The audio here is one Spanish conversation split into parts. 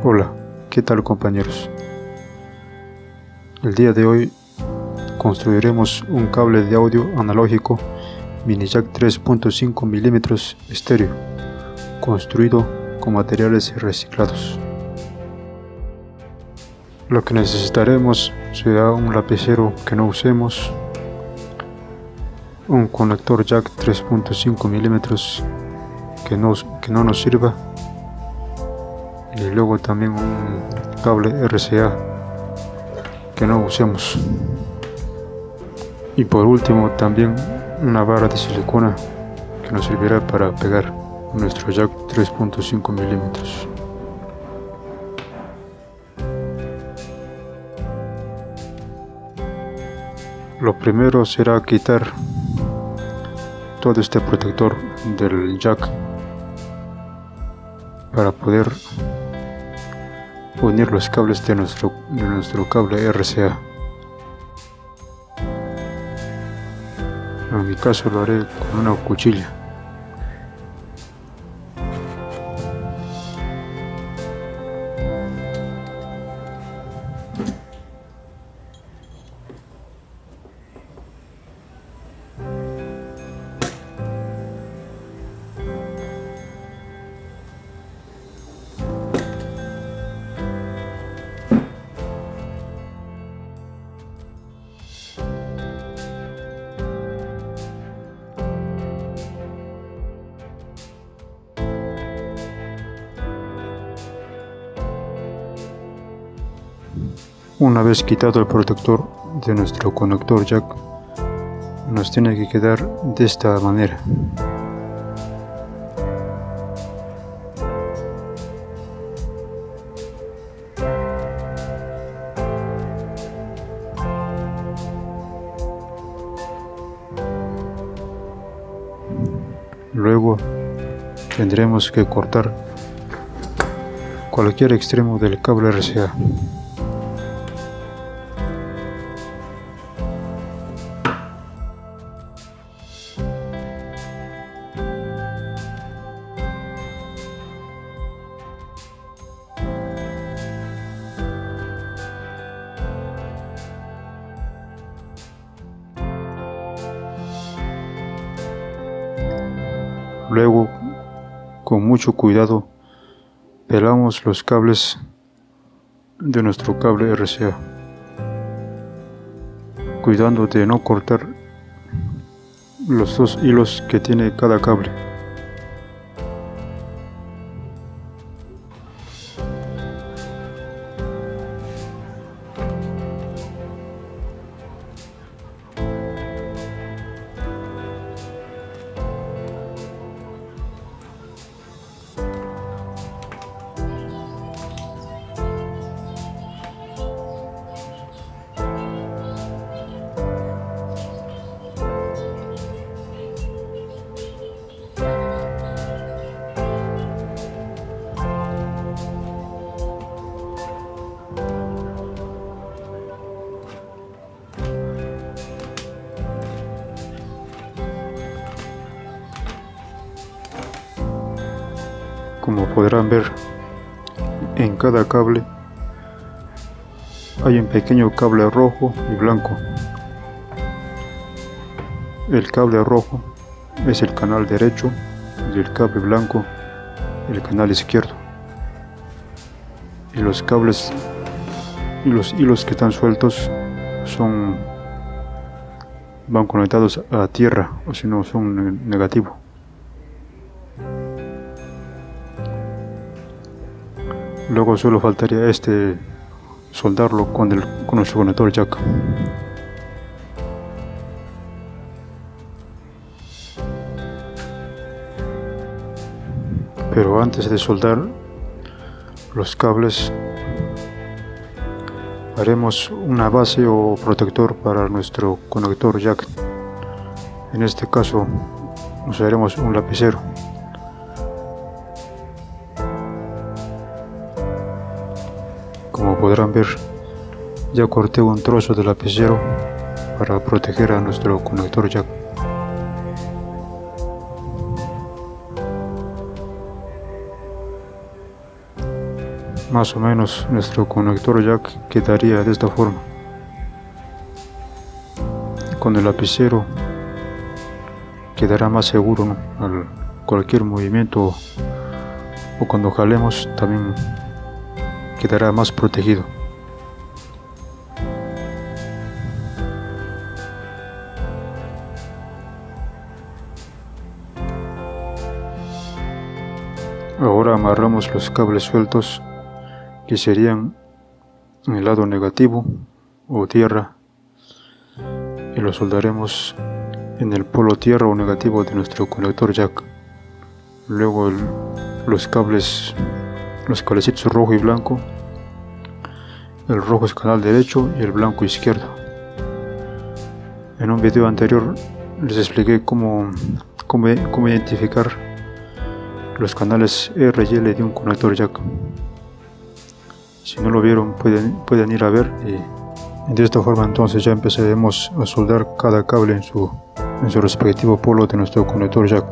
Hola, ¿qué tal compañeros? El día de hoy construiremos un cable de audio analógico mini jack 3.5 mm estéreo, construido con materiales reciclados. Lo que necesitaremos será un lapicero que no usemos, un conector jack 3.5 mm que no nos sirva, y luego también un cable RCA que no usemos, y por último también una vara de silicona que nos servirá para pegar nuestro jack 3.5 mm. Lo primero será quitar todo este protector del jack para poder unir los cables de nuestro cable RCA. En mi caso lo haré con una cuchilla. Una vez quitado el protector de nuestro conector jack, nos tiene que quedar de esta manera. Luego tendremos que cortar cualquier extremo del cable RCA. Luego, con mucho cuidado, pelamos los cables de nuestro cable RCA, cuidando de no cortar los dos hilos que tiene cada cable. Como podrán ver, en cada cable hay un pequeño cable rojo y blanco. El cable rojo es el canal derecho y el cable blanco el canal izquierdo. Y los cables y los hilos que están sueltos van conectados a tierra, o si no son negativo. Luego solo faltaría soldarlo con nuestro conector jack. Pero antes de soldar los cables, haremos una base o protector para nuestro conector jack. En este caso usaremos un lapicero. Como podrán ver, ya corté un trozo de lapicero para proteger a nuestro conector jack. Más o menos nuestro conector jack quedaría de esta forma. Con el lapicero quedará más seguro, ¿no? Al cualquier movimiento o cuando jalemos también quedará más protegido. Ahora amarramos los cables sueltos que serían en el lado negativo o tierra y los soldaremos en el polo tierra o negativo de nuestro conector jack. Luego los cablecitos rojo y blanco, el rojo es canal derecho y el blanco izquierdo. En un video anterior les expliqué cómo identificar los canales R y L de un conector jack. Si no lo vieron pueden ir a ver y de esta forma entonces ya empezaremos a soldar cada cable en su respectivo polo de nuestro conector jack.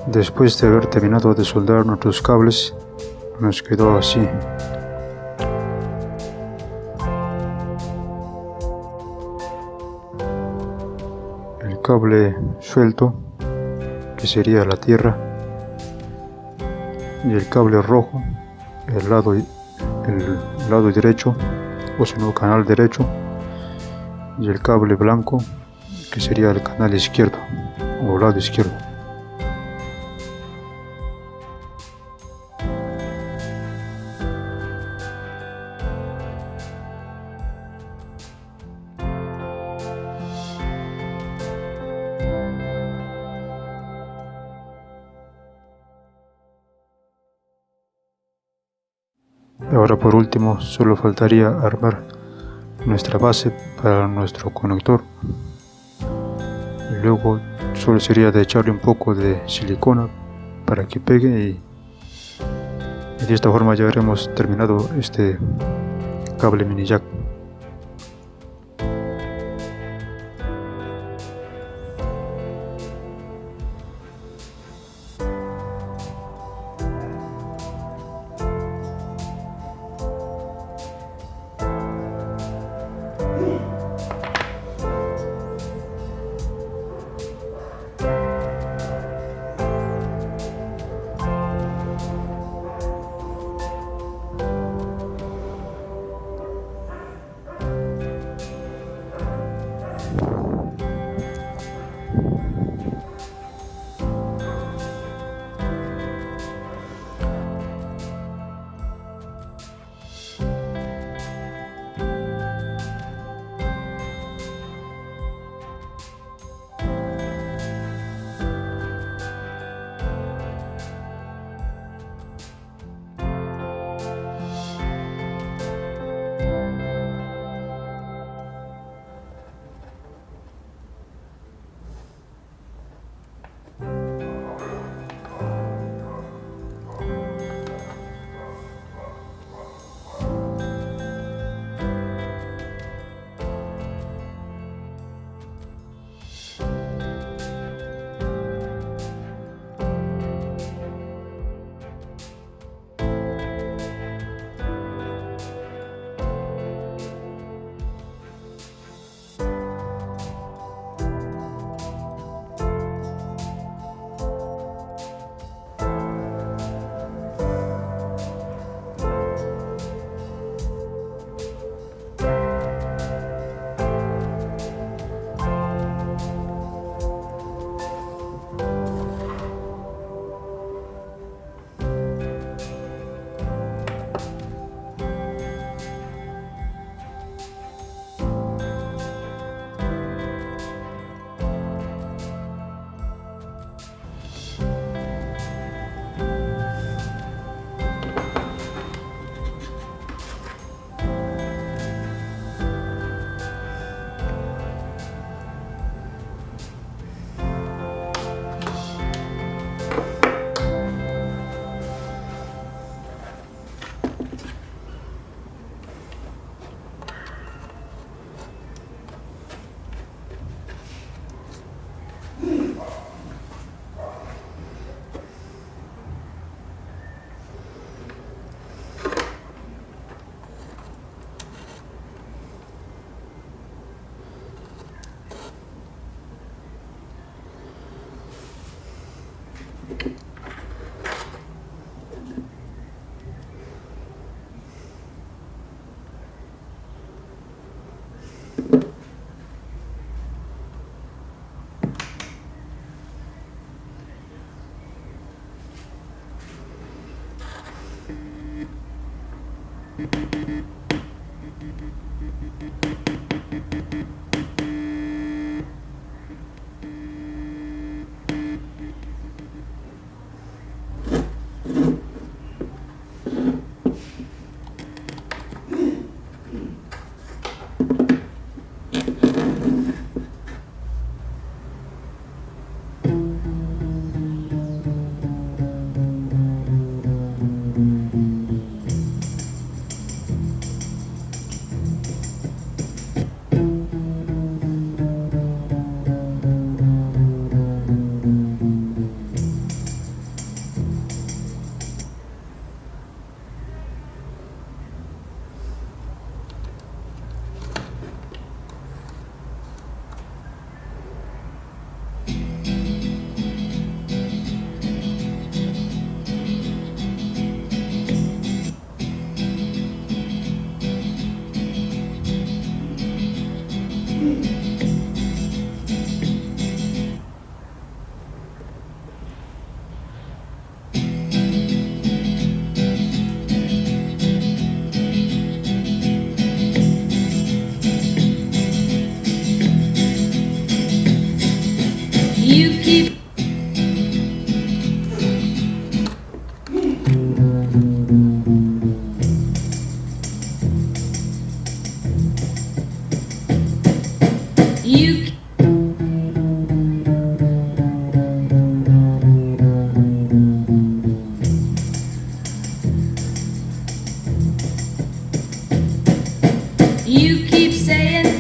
Después de haber terminado de soldar nuestros cables, nos quedó así. El cable suelto, que sería la tierra, y el cable rojo, el lado derecho, o si no, canal derecho, y el cable blanco, que sería el canal izquierdo, o lado izquierdo. Ahora por último solo faltaría armar nuestra base para nuestro conector y luego solo sería de echarle un poco de silicona para que pegue y de esta forma ya habremos terminado este cable mini jack. You keep you you keep saying